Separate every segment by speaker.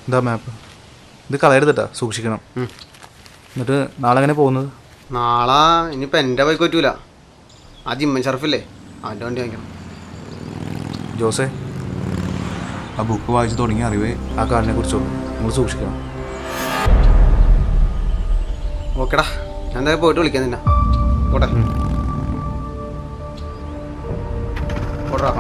Speaker 1: എന്താ മാപ്പ്? ഇത് കളയരുതട്ടാ, സൂക്ഷിക്കണം. എന്നിട്ട് നാളെ എങ്ങനെ പോകുന്നത്?
Speaker 2: നാളെ ഇനിയിപ്പോൾ എൻ്റെ ബൈക്ക് പറ്റൂല. ആ ജിമ്മൻ ഷർഫില്ലേ, അവൻ്റെ വണ്ടി വാങ്ങിക്കണം.
Speaker 1: ജോസേ,
Speaker 3: ആ ബുക്ക് വായിച്ച് തുടങ്ങിയ അറിവേ
Speaker 1: ആ കാറിനെ കുറിച്ചുള്ളൂ. നിങ്ങൾ സൂക്ഷിക്കണം.
Speaker 2: ഓക്കെടാ, ഞാൻ എന്തായാലും പോയിട്ട് വിളിക്കാം നിന്നെ. പോട്ടെ പോടാ.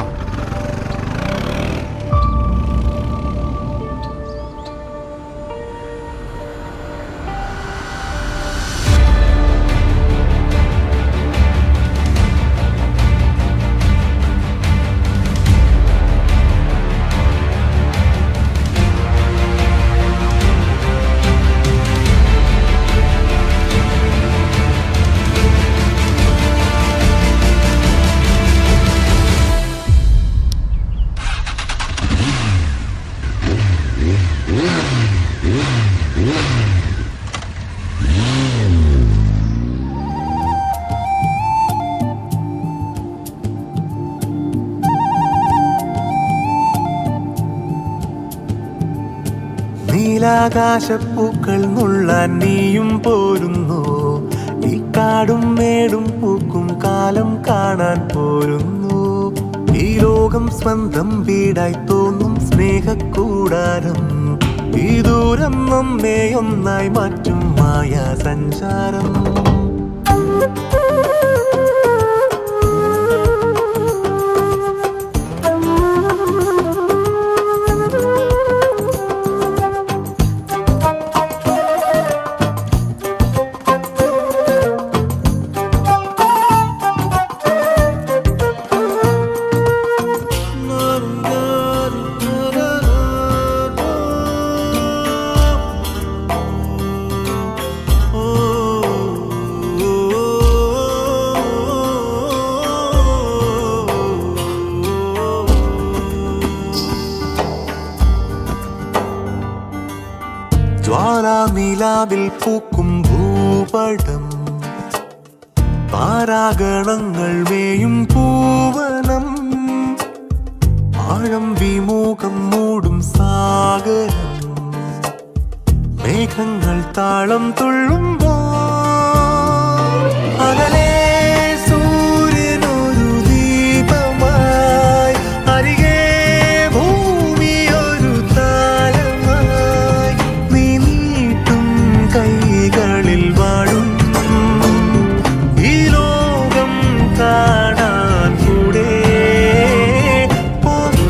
Speaker 4: നീലാകാശപ്പൂക്കൾ നുള്ളാൻ നീയും പോരുന്നു. ഈ കാടും മേടും പൂക്കും കാലം കാണാൻ പോരുന്നു. ഈ ലോകം സ്വന്തം വീടായി തോന്നും സ്നേഹക്കൂടാരം. ഈ ദൂരം നമ്മെ ഒന്നായി മാറ്റും മായാ സഞ്ചാരം. ജ്വാലാനിലാവിൽ പൂക്കും ഭൂപടം, താരാഗണങ്ങൾ മേയും പൂവനം, ആഴം വിമുഖം മൂടും സാഗരം, മേഘങ്ങൾ താളം തുള്ളുമ്പോൾ അകലെ സൂര്യനൊരു ദീപമായി, അരികെ ഭൂമിയൊരു താരമായി, നീ നീട്ടും കൈകളിൽ വാഴും ഈ ലോകം കാണാൻ കൂടെ പോരൂ.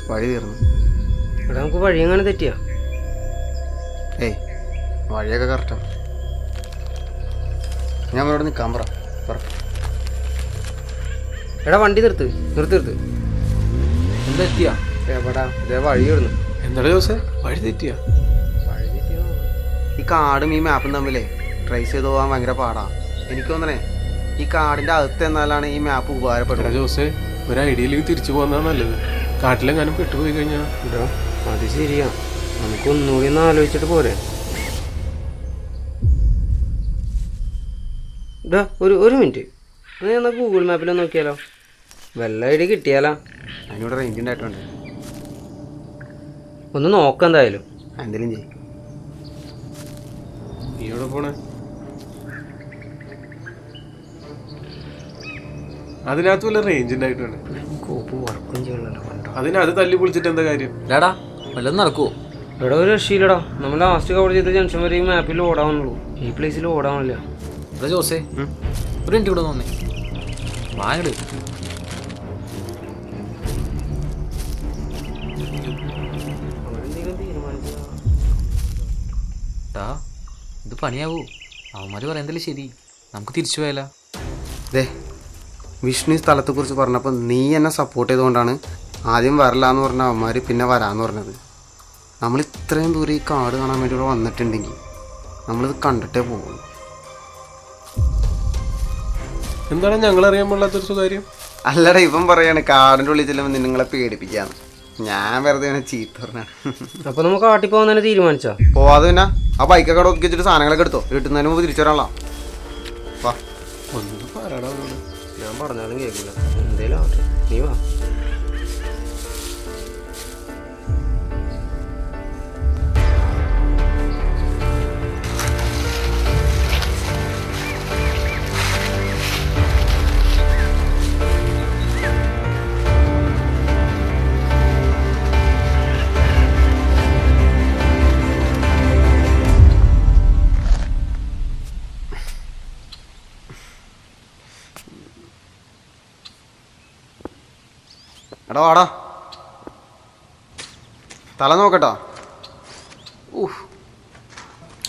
Speaker 2: വഴി തീർന്നു.
Speaker 5: ഇവിടെ നമുക്ക് വഴി എങ്ങനെ തെറ്റിയാ?
Speaker 2: ഏയ്, വഴിയൊക്കെ കറക്റ്റാണ്. ഞാൻ ഇവിടെ നിൽക്കാൻ പറ.
Speaker 5: എടാ വണ്ടി നിർത്ത്.
Speaker 1: എന്താ എത്തിയാ?
Speaker 5: എവിടാ? ഇതേ വഴി ഇടുന്നു.
Speaker 1: എന്താ ജോസേ, വഴി തെറ്റിയാ?
Speaker 5: വഴി തെറ്റിയോ?
Speaker 2: ഈ കാടും ഈ മാപ്പും തമ്മിലേ ട്രേസ് ചെയ്ത് പോകാൻ ഭയങ്കര പാടാ. എനിക്ക് തോന്നണേ ഈ കാടിൻ്റെ അകത്ത് എന്നാലാണ് ഈ മാപ്പ് ഉപകാരപ്പെടുന്നത്.
Speaker 6: ജോസേ, ഒരു ഐഡിയയിലേക്ക് തിരിച്ചു പോകുന്നതാണ് നല്ലത്. കാട്ടിലെങ്ങാനും പെട്ടുപോയി കഴിഞ്ഞാൽ
Speaker 5: ഇടാ, അത് ശരിയാ. നമുക്ക് ഒന്നുകൂടി ഒന്ന് ആലോചിച്ചിട്ട് പോരെ? ഇടാ, ഒരു മിനിറ്റ്. എന്നാൽ ഗൂഗിൾ മാപ്പിലൊന്ന് നോക്കിയാലോ? വല്ല ഐഡിയ കിട്ടിയാലോ?
Speaker 2: അതിനോട് റേഞ്ച് ഉണ്ടായിട്ടുണ്ട്.
Speaker 5: ഒന്ന് നോക്കാം എന്തായാലും.
Speaker 2: എന്തെങ്കിലും ചെയ്യും.
Speaker 6: നീ എവിടെ പോണേ? അതിനകത്ത് വല്ല റേഞ്ച് ഉണ്ടായിട്ടുണ്ട്.
Speaker 5: കോപ്പ് വർക്കും ചെയ്യണല്ലോ.
Speaker 6: അതിനത് തല്ലി പൊളിച്ചിട്ട് എന്താ കാര്യം?
Speaker 1: ഇല്ലാടാ, വല്ലതും നടക്കുവോ?
Speaker 5: ഇവിടെ ഒരു രക്ഷയില്ലടാ. നമ്മൾ ലാസ്റ്റ് കവർ ചെയ്ത ജംഗ്ഷൻ വരെ ഈ മാപ്പിൽ ഓടാവുന്നുള്ളൂ. ഈ പ്ലേസിൽ ഓടാവണില്ല.
Speaker 1: ഇവിടെ ജോസേ, ഒരു മിനിറ്റ് ഇവിടെ വന്നേ. വാങ്ങട്. ഇത് പണിയാവൂ. അവന്മാര് പറയുന്നതല്ലേ ശരി. നമുക്ക് തിരിച്ചു പോയാലോ?
Speaker 2: വിഷ്ണു ഈ സ്ഥലത്തെക്കുറിച്ച് പറഞ്ഞപ്പോൾ നീ എന്നെ സപ്പോർട്ട് ചെയ്തുകൊണ്ടാണ് ആദ്യം വരലാന്ന് പറഞ്ഞ അവന്മാർ പിന്നെ വരാമെന്ന് പറഞ്ഞത്. നമ്മൾ ഇത്രയും ദൂരം ഈ കാട് കാണാൻ വേണ്ടി ഇവിടെ വന്നിട്ടുണ്ടെങ്കിൽ നമ്മളിത് കണ്ടിട്ടേ പോകുള്ളൂ.
Speaker 6: എന്താണ് ഞങ്ങൾ അറിയാൻ പാടില്ലാത്തൊരു സ്വകാര്യം?
Speaker 2: അല്ലടാ ഇവൻ പറയാണ് കാടിൻ്റെ ഉള്ളിൽ ചെല്ലുമ്പോൾ നിങ്ങളെ പേടിപ്പിക്കാന്ന്. ഞാൻ വെറുതെ ഇവനെ ചീത്ത പറഞ്ഞാണ്.
Speaker 5: അപ്പൊ നമുക്ക് കാട്ടി പോകാൻ തന്നെ തീരുമാനിച്ചാ?
Speaker 2: പോവാതെ പിന്നെ ആ ബൈക്കൊക്കെ അവിടെ ഒതുക്കി വെച്ചിട്ട് സാധനങ്ങളൊക്കെ എടുത്തോ, കിട്ടുന്നതിന് മുമ്പ് തിരിച്ചു വരാനുള്ള. വാ.
Speaker 6: ഒന്ന് പറയടാ അവനോട്.
Speaker 5: ഞാൻ പറഞ്ഞാലും കേൾക്കില്ല. എന്തേലും ആവട്ടെ, നീ വാ.
Speaker 2: എടാ വാടാ, തല നോക്കട്ടോ.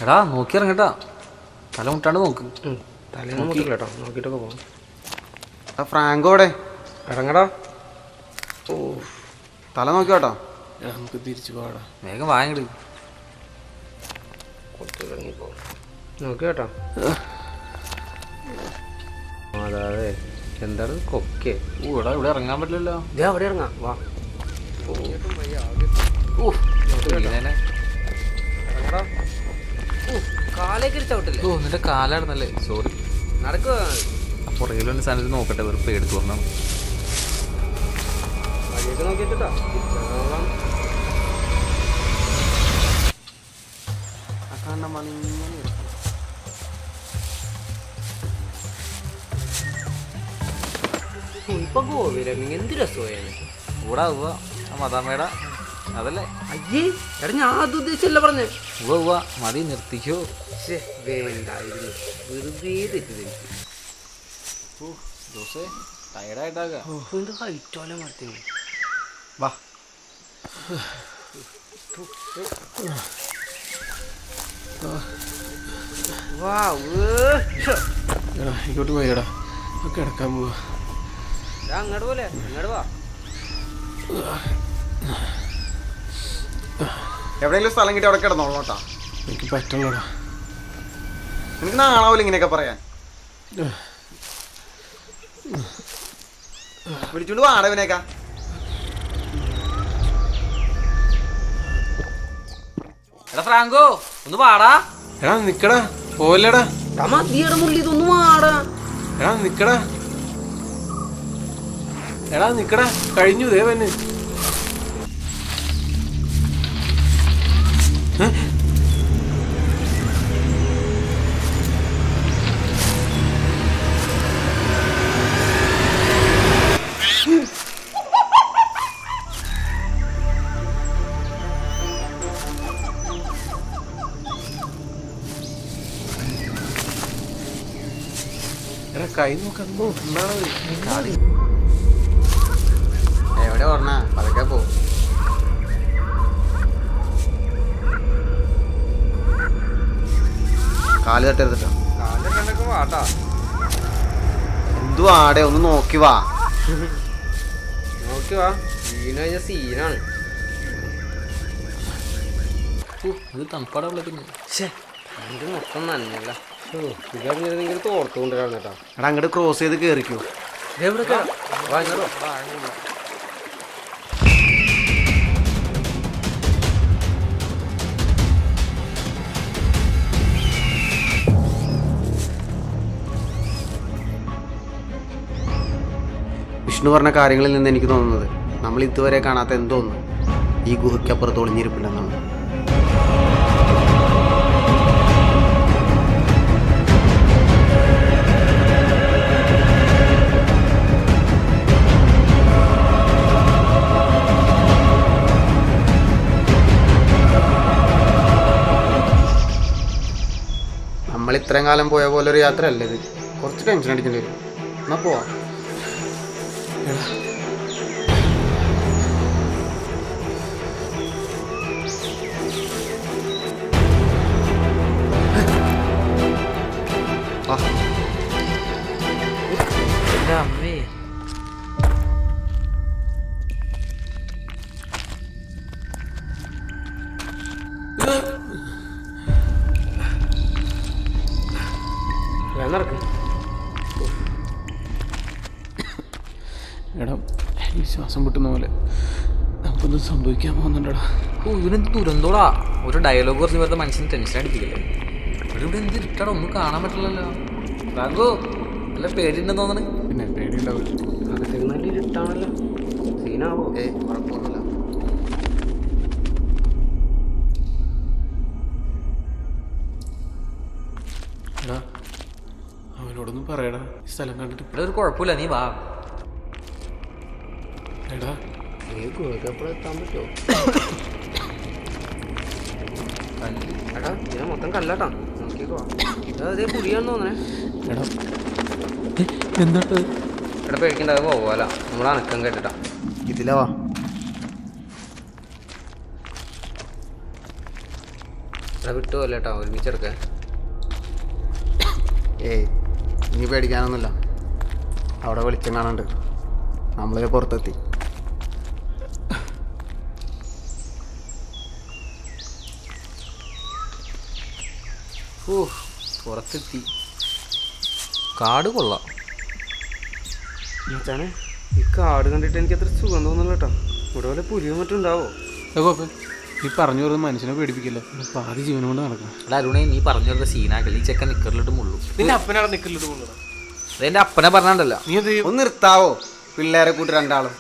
Speaker 1: എടാ നോക്കി ഇറങ്ങട്ടാ, തല മുട്ടാണ്ട് നോക്ക്.
Speaker 5: തലേന്ന് നോക്കില്ല കേട്ടോ, നോക്കിയിട്ടൊക്കെ പോകാം.
Speaker 2: എടാ ഫ്രാങ്കോ അവിടെ
Speaker 5: ഇറങ്ങടാ. ഓ
Speaker 2: തല നോക്കിയോട്ടോ.
Speaker 6: നമുക്ക് തിരിച്ചു പോടാ.
Speaker 1: വേഗം വാങ്ങട്.
Speaker 5: ഇറങ്ങിപ്പോ നോക്കി കേട്ടോ. അതാതെ എന്താണ് കൊക്കെ?
Speaker 1: ഇവിടെ ഇവിടെ ഇറങ്ങാൻ പറ്റില്ലല്ലോ.
Speaker 5: ഇതേ അവിടെ ഇറങ്ങാം, വാ. ഇറങ്ങടാ. കാലേക്ക് ചവിട്ടില്ലേ?
Speaker 1: ഓ നിന്റെ കാലായിരുന്നല്ലേ, സോറി.
Speaker 5: നടക്കുക.
Speaker 1: അപ്പോൾ റെയിൽവേ സാധനത്തിൽ നോക്കട്ടെ, വെറുതെ എടുത്തു പറഞ്ഞാൽ
Speaker 5: വഴിയൊക്കെ നോക്കിയിട്ടാ. ഇപ്പൊ ഗോവില എന്ത് രസമാണ്.
Speaker 1: കൂടാ ഉവ്വ ആ മദാമേടാ അതല്ലേ?
Speaker 5: അയ്യേ എടാ, ഞാൻ അത് ഉദ്ദേശിച്ചല്ല പറഞ്ഞേ.
Speaker 1: ഉവ്വ ഉവ്വ മതി, നിർത്തിക്കോ.
Speaker 5: വേണ്ടായിരുന്നു, വെറുതെ തെറ്റിദ്ധരിച്ചു.
Speaker 1: ജോസേ ടയർഡായിട്ടാകാ.
Speaker 5: എന്ത് ഹൈറ്റോലെ മറത്തി.
Speaker 2: വാ.
Speaker 6: എടാ ഇങ്ങോട്ട് പോയടാ, കിടക്കാൻ പോവാ.
Speaker 5: അങ്ങോട്ട് പോലെ അങ്ങോട്ട് വാ.
Speaker 2: എവിടെയെങ്കിലും സ്ഥലം കിട്ടി അവിടെ കിടന്നോളൂട്ടാ.
Speaker 6: എനിക്ക് പറ്റണടാ.
Speaker 2: എനിക്ക് നാളാവില്ല ഇങ്ങനെയൊക്കെ പറയാൻ. വിളിച്ചോണ്ട് വാടവനേക്കാ.
Speaker 1: എടാ ഫ്രാങ്കോ ഒന്ന് പാടാ.
Speaker 6: എടാ നിക്കടാ, പോവല്ലേടാ.
Speaker 5: മതിയുടെ മുള്ളി ഇതൊന്നും വാടാ.
Speaker 6: എടാ നിക്കടാ, എടാ നിക്കടാ, കഴിഞ്ഞു ദേവന്. എടാ കൈ നോക്കുന്നു, എന്താണത്?
Speaker 2: എവിടെ പറഞ്ഞ അതൊക്കെ പോ. കാല് തട്ടരുതട്ടോ.
Speaker 5: കാലൊക്കെ വാട്ടാ.
Speaker 2: എന്തു ആടെ ഒന്ന് നോക്കി വാ.
Speaker 5: നോക്കി വാ, വീണ് കഴിഞ്ഞ സീനാണ്.
Speaker 1: ഇത് തണുപ്പാടാ വിളിക്കുന്നു.
Speaker 5: ഇത് മൊത്തം നനഞ്ഞല്ല. ഇതറിഞ്ഞിരുന്നെങ്കിൽ തോർത്തുകൊണ്ടിരാണ് കേട്ടോ.
Speaker 2: എടാ അങ്ങോട്ട് ക്രോസ് ചെയ്ത് കേറിക്കോ. വിഷ്ണു പറഞ്ഞ കാര്യങ്ങളിൽ നിന്ന് എനിക്ക് തോന്നുന്നത് നമ്മൾ ഇതുവരെ കാണാത്ത എന്തോന്ന് ഈ ഗുഹയ്ക്കപ്പുറത്ത് ഒളിഞ്ഞിരിപ്പില്ലെന്നാണ്. നമ്മൾ ഇത്രയും കാലം പോയ പോലെ ഒരു യാത്ര അല്ലേ ഇത്. കുറച്ച് ടെൻഷൻ അടിക്കേണ്ടി വരും. എന്നാ പോവാ.
Speaker 5: അമ്മേ നടക്കും.
Speaker 6: ശ്വാസം പൊട്ടുന്ന പോലെ നമുക്കൊന്നും സംഭവിക്കാൻ പോകുന്നുണ്ടടാ.
Speaker 1: ഓ ഇവനെന്ത് ദുരന്തോടാ. ഒരു ഡയലോഗ് കുറച്ച് വെറുതെ മനുഷ്യന് ടെൻഷൻ അടിപ്പിക്കില്ലേ. ഇവിടെ എന്ത് ഇരിട്ടാടാ, ഒന്നും കാണാൻ പറ്റില്ലല്ലോ. റാങ്കോ നല്ല പേടിയുണ്ടെന്ന് തോന്നണ്.
Speaker 6: പിന്നെ പേടിയുണ്ടാവില്ല.
Speaker 5: അകത്തേക്ക് നല്ല ഇരുട്ടാണല്ലോ, സീനാവോ?
Speaker 2: കുഴപ്പമൊന്നുമില്ല.
Speaker 6: എടാ അവനോടൊന്നും പറയടാ, ഈ സ്ഥലം കണ്ടിട്ട്.
Speaker 1: ഇവിടെ ഒരു കുഴപ്പമില്ല, നീ വാ.
Speaker 6: എടാ
Speaker 5: എത്താൻ പറ്റുമോ? എടാ ഇതിനെ മൊത്തം കല്ലാട്ടാ, നോക്കിക്കോ. അതേ കുടിയാന്ന് തോന്നണേ.
Speaker 6: എടാ എന്താ
Speaker 5: എടാ പേടിക്കണ്ട, പോവാല നമ്മൾ അനക്കം കേട്ടിട്ടാ.
Speaker 2: ഇതിലാ വാ.
Speaker 5: എടാ വിട്ടുപോലെ കേട്ടോ, ഒരുമിച്ചെടുക്കേ.
Speaker 2: ഇനി പേടിക്കാനൊന്നുമില്ല. അവിടെ വെളിച്ചം കാണുന്നുണ്ട്. നമ്മളെ പുറത്തെത്തി.
Speaker 1: ഓ പുറത്തെത്തി. കാട് കൊള്ളാം.
Speaker 5: മച്ചാനെ ഈ കാട് കണ്ടിട്ട് എനിക്ക് അത്ര സുഖം തോന്നുന്നില്ല കേട്ടോ. ഇവിടെ വല്ല പുലിയും മറ്റും ഉണ്ടാവോ?
Speaker 6: കുഴപ്പം, നീ പറഞ്ഞു വരുന്നത് മനുഷ്യനെ പേടിപ്പിക്കില്ല. പാതി ജീവനം കൊണ്ട് നടക്കണം.
Speaker 1: അല്ല അരുണേ, നീ പറഞ്ഞു വരുന്ന സീനാക്കല്ല. ഈ ചെക്കൻ നിക്കറിലിട്ട് മുള്ളു.
Speaker 6: നിന്റെ അപ്പനാണ് നിക്കലിട്ട് കൊണ്ടുവന്നത്.
Speaker 1: അതെന്റെ അപ്പനെ പറഞ്ഞാണ്ടല്ലോ.
Speaker 6: നീ എന്ത് ചെയ്യും?
Speaker 2: ഒന്ന് നിർത്താവോ പിള്ളേരെ കൂട്ടി രണ്ടാളും?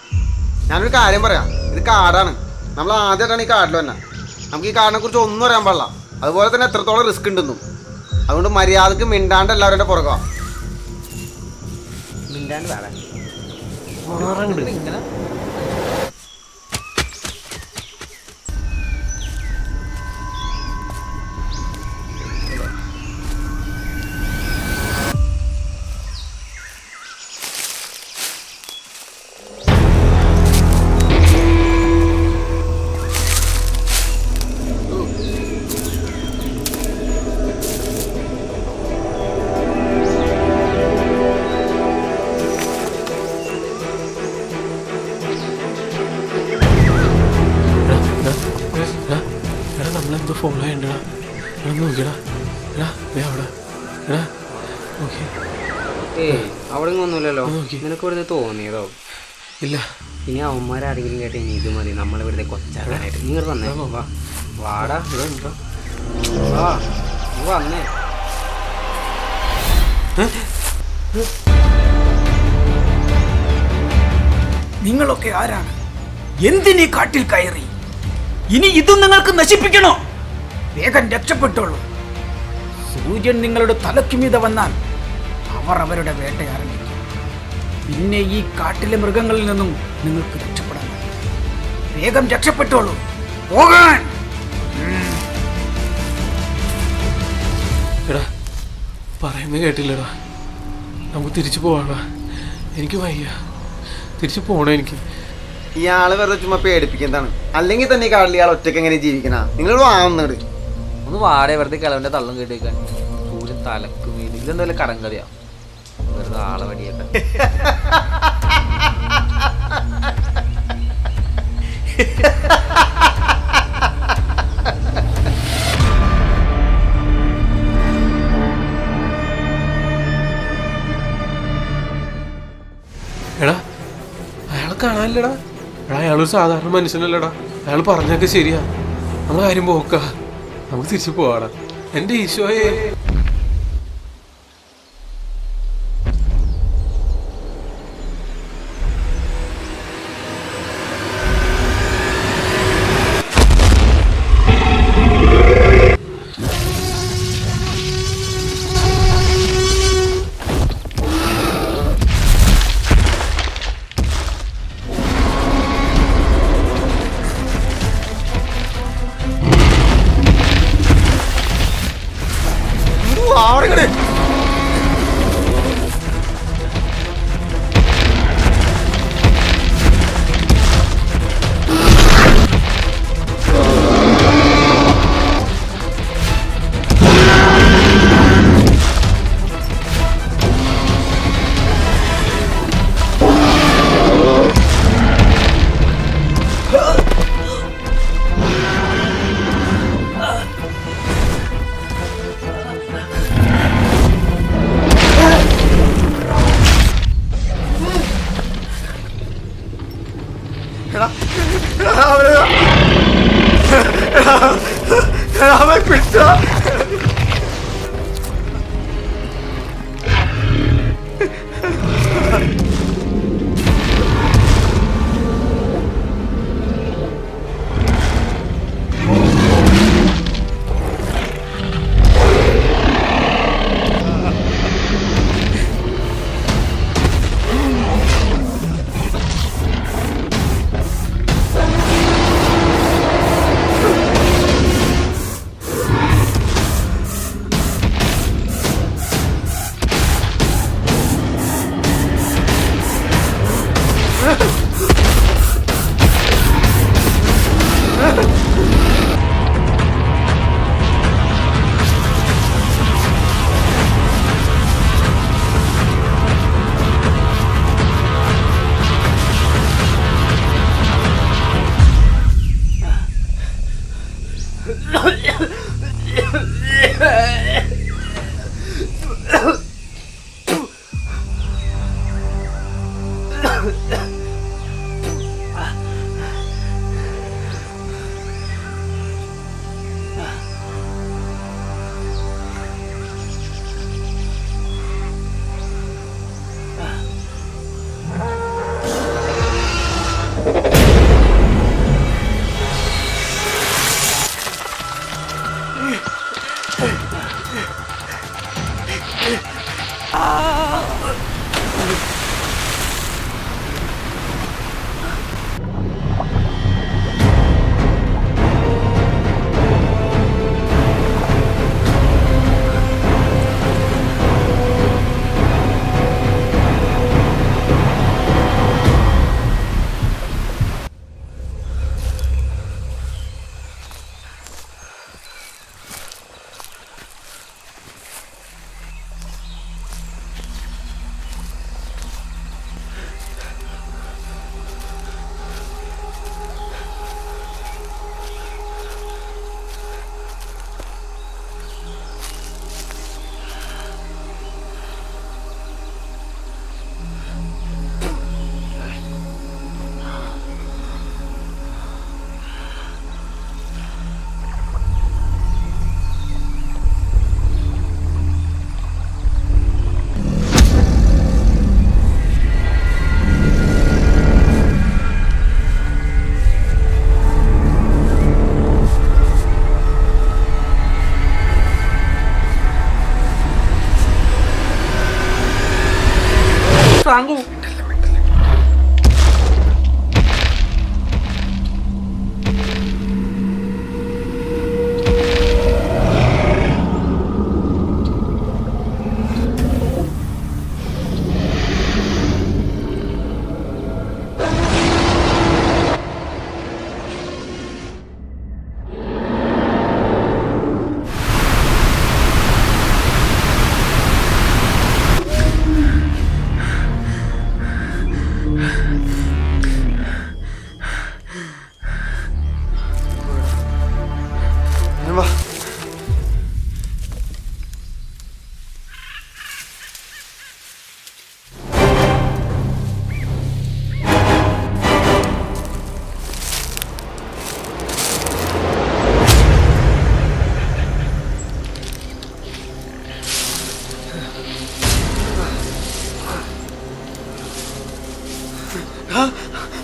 Speaker 2: ഞാനൊരു കാര്യം പറയാം. ഇത് കാടാണ്. നമ്മൾ ആദ്യമായിട്ടാണ് ഈ കാട്ടിൽ തന്നെ. നമുക്ക് ഈ കാടിനെ കുറിച്ച് ഒന്നും അറിയാൻ പാടില്ല. അതുപോലെ തന്നെ എത്രത്തോളം റിസ്ക് ഉണ്ടെന്നും. അതുകൊണ്ട് മര്യാദക്ക് മിണ്ടാണ്ട് എല്ലാവരുടെ പുറകെ.
Speaker 5: മിണ്ടാണ്ട് വേണം.
Speaker 1: ഇങ്ങനെ
Speaker 6: എടാ നമ്മളെന്തോ ഫോളോ ചെയ്യണ്ടടാ. എടാ നോക്കിയടാ. എടാ അവിടെ. എടാ നോക്കി.
Speaker 5: ഏയ് അവിടെ ഒന്നുമില്ലല്ലോ.
Speaker 6: നോക്കി.
Speaker 5: നിനക്ക് ഇവിടുന്ന് തോന്നിയതോ?
Speaker 6: ഇല്ല.
Speaker 5: ഇനി അവന്മാരാരെങ്കിലും കേട്ടെ ഇനി ഇത് മതി നമ്മളെ വെറുതെ കൊച്ചാക്കാനായിട്ട്. നീ ഇവിടെ വന്നേ. വാ വാടാ. വാ നീ വന്നേ.
Speaker 7: നിങ്ങളൊക്കെ ആരാണ്? എന്തിനീ കാട്ടിൽ കയറി? ഇനി ഇതും നിങ്ങൾക്ക് നശിപ്പിക്കണോ? വേഗം രക്ഷപ്പെട്ടോളൂ. സൂര്യൻ നിങ്ങളുടെ തലയ്ക്ക് മീതെ വന്നാൽ അവർ അവരുടെ വേട്ട ആരംഭിക്കും. പിന്നെ ഈ കാട്ടിലെ മൃഗങ്ങളിൽ നിന്നും നിങ്ങൾക്ക് രക്ഷപ്പെടാൻ കഴിയും. വേഗം രക്ഷപ്പെട്ടോളൂ. പോകാൻ.
Speaker 6: എടാ പറയുന്നത് കേട്ടില്ലടാ. നമുക്ക് തിരിച്ചു പോവാടാ. എനിക്ക് വയ്യ. തിരിച്ചു പോകണം എനിക്ക്.
Speaker 2: ഇയാള് വെറുതെ ചുമ്മാ പേടിപ്പിക്കുന്നതാണ്. അല്ലെങ്കിൽ തന്നെ ഈ കാട്ടിൽ ഇയാൾ ഒറ്റയ്ക്ക് എങ്ങനെ ജീവിക്കണ? നിങ്ങൾ വാങ്ങുന്നത്
Speaker 1: ഒന്ന് വാടേ വെറുതെ കിളവന്റെ തള്ളം കേട്ട് വെക്കാൻ. സൂര്യൻ തലക്ക് മീത്. ഇതെന്തായാലും കടങ്കറിയാ. വെറുതെ ആളെ വടിയേക്കാൻ.
Speaker 6: എടാ അയാളെ കാണാനില്ലടാ. എടാ അയാളൊരു സാധാരണ മനുഷ്യനല്ലടാ. അയാൾ പറഞ്ഞൊക്കെ ശരിയാ. നമ്മളെ കാര്യം പോക്ക. നമുക്ക് തിരിച്ചു പോവാടാ. എൻ്റെ ഈശോയെ.
Speaker 1: ഫ്രാങ്കു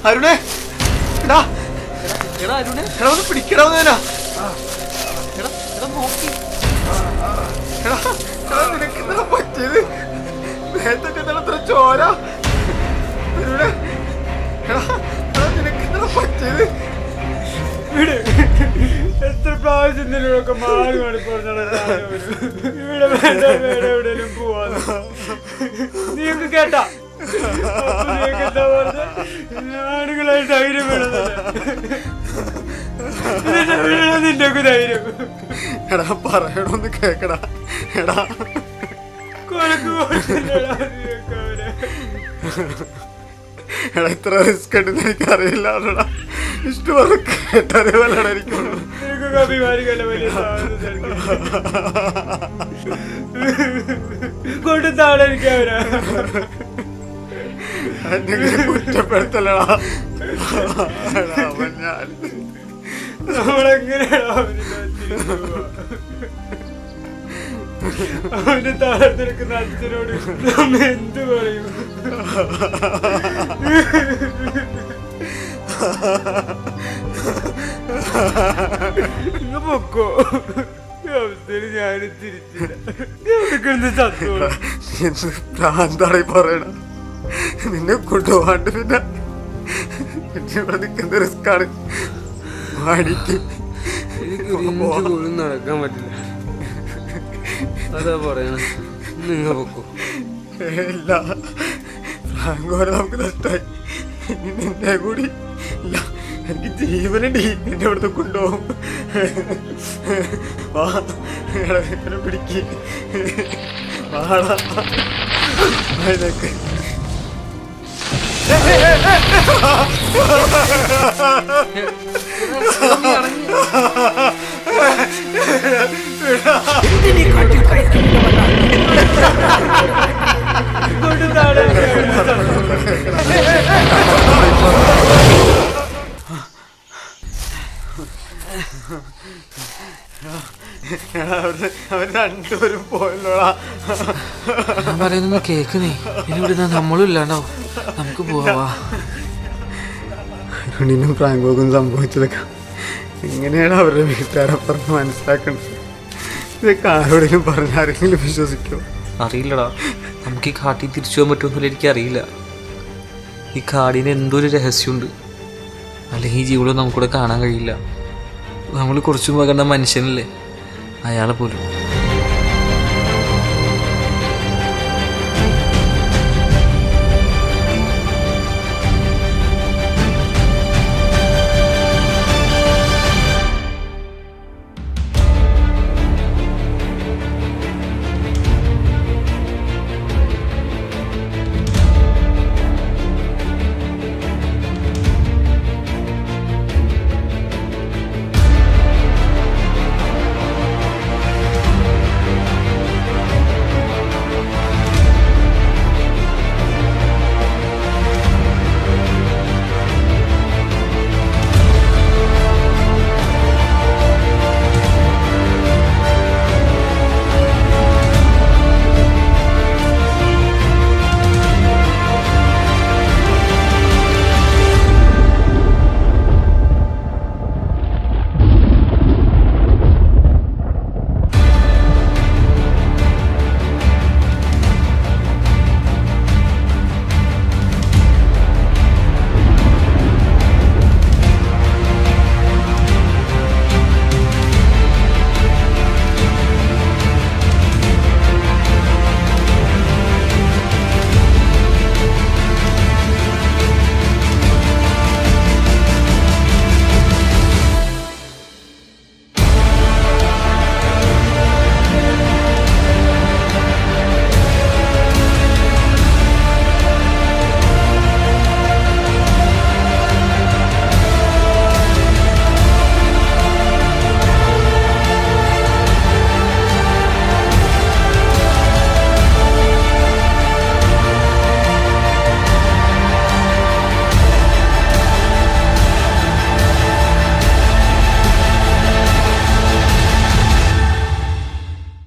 Speaker 2: അരുണേ, എടാ
Speaker 1: എടാ അരുണേ,
Speaker 2: എടാ ഒന്ന് പിടിക്കടാ.
Speaker 1: എടാ എടാ നോക്കി,
Speaker 2: എടാ നിനക്ക് എന്താ പറ്റിയത്? നേരത്തെ അത്ര ചോര. അരുണേ, എടാ നിനക്ക് എന്താ പറ്റിയത്?
Speaker 5: എത്ര പ്രാവശ്യം നിന്നോടൊക്കെ മാറി മാറി പറഞ്ഞാണ് ഇവിടെ വേണ്ട വേറെ എവിടെയും പോവാന്ന് നീക്ക് കേട്ടാ? എന്താ പറഞ്ഞ ആണുങ്ങളായി ധൈര്യം നിന്റെ ധൈര്യം.
Speaker 2: എടാ പറയണോന്ന് കേക്കടാ. എടാ
Speaker 5: കൊലക്ക്
Speaker 2: എടാ ഇത്ര റിസ്ക് ഉണ്ടെന്ന് എനിക്കറിയില്ല. ഇഷ്ടം കേട്ടതേ പോലെയാണ് എനിക്കുള്ളൂ.
Speaker 5: അഭിമാനിക്കല്ല വലിയ കൊടുത്താണ് എനിക്ക് അവരാ
Speaker 2: കുറ്റപ്പെടുത്തലടാ. ഞാൻ
Speaker 5: നമ്മളെങ്ങനെയാണോ അവന് താഴത്തിരിക്കുന്ന അച്ഛനോട് നമ്മ എന്ത് പറയും? പൊക്കോ അവസ്ഥയിൽ ഞാനും തിരിച്ചില്ല. ഞങ്ങൾക്ക് ചത്തോളൂ.
Speaker 2: എന്ത് പ്രാന്താണീ പറയണ? നിന്നെ കൊണ്ടുപോകാണ്ട് പിന്നെ ഇവിടെ നിൽക്കുന്ന റിസ്ക്കാണ്.
Speaker 5: എനിക്ക് നടക്കാൻ പറ്റില്ല. അതാ പറയണ. നിങ്ങൾ പൊക്കോ.
Speaker 2: ഇല്ല, ഫ്രാങ്കോനെ നമുക്ക് നഷ്ടമായി. ഇനി നിന്നെ കൂടി ഇല്ല, എനിക്ക് ജീവനുണ്ട്. നിന്നെ ഇവിടുത്തെ കൊണ്ടുപോകും. വാ എന്നെ പിടിക്ക്. വാടാ ഇതൊക്കെ അവർ രണ്ടുപേരും പോയല്ലോടാ.
Speaker 1: ഞാൻ പറയുന്നൊന്ന് കേക്ക് നീ. ഇനി ഇവിടുന്ന് നമ്മളും ഇല്ലാണ്ടാവും. നമുക്ക് പോവാ.
Speaker 2: അരുണിനും പ്രാങ്കോക്കും സംഭവിച്ചതൊക്കെ എങ്ങനെയാണ് അവരുടെ വീട്ടുകാരെ പറഞ്ഞ് മനസ്സിലാക്കേണ്ടത്? ഇതൊക്കെ ആരോടെങ്കിലും പറഞ്ഞ ആരെങ്കിലും വിശ്വസിക്കുമോ?
Speaker 1: അറിയില്ലടാ. നമുക്ക് ഈ കാട്ടിൽ തിരിച്ചു പോകാൻ പറ്റുമെന്നില്ല. എനിക്കറിയില്ല. ഈ കാടിന് എന്തോ ഒരു രഹസ്യമുണ്ട്. അല്ലെങ്കിൽ ഈ ജീവിതം നമുക്കിവിടെ കാണാൻ കഴിയില്ല. നമ്മൾ കുറച്ചു മുമ്പ് കണ്ട മനുഷ്യനല്ലേ, അയാളെ പോലും.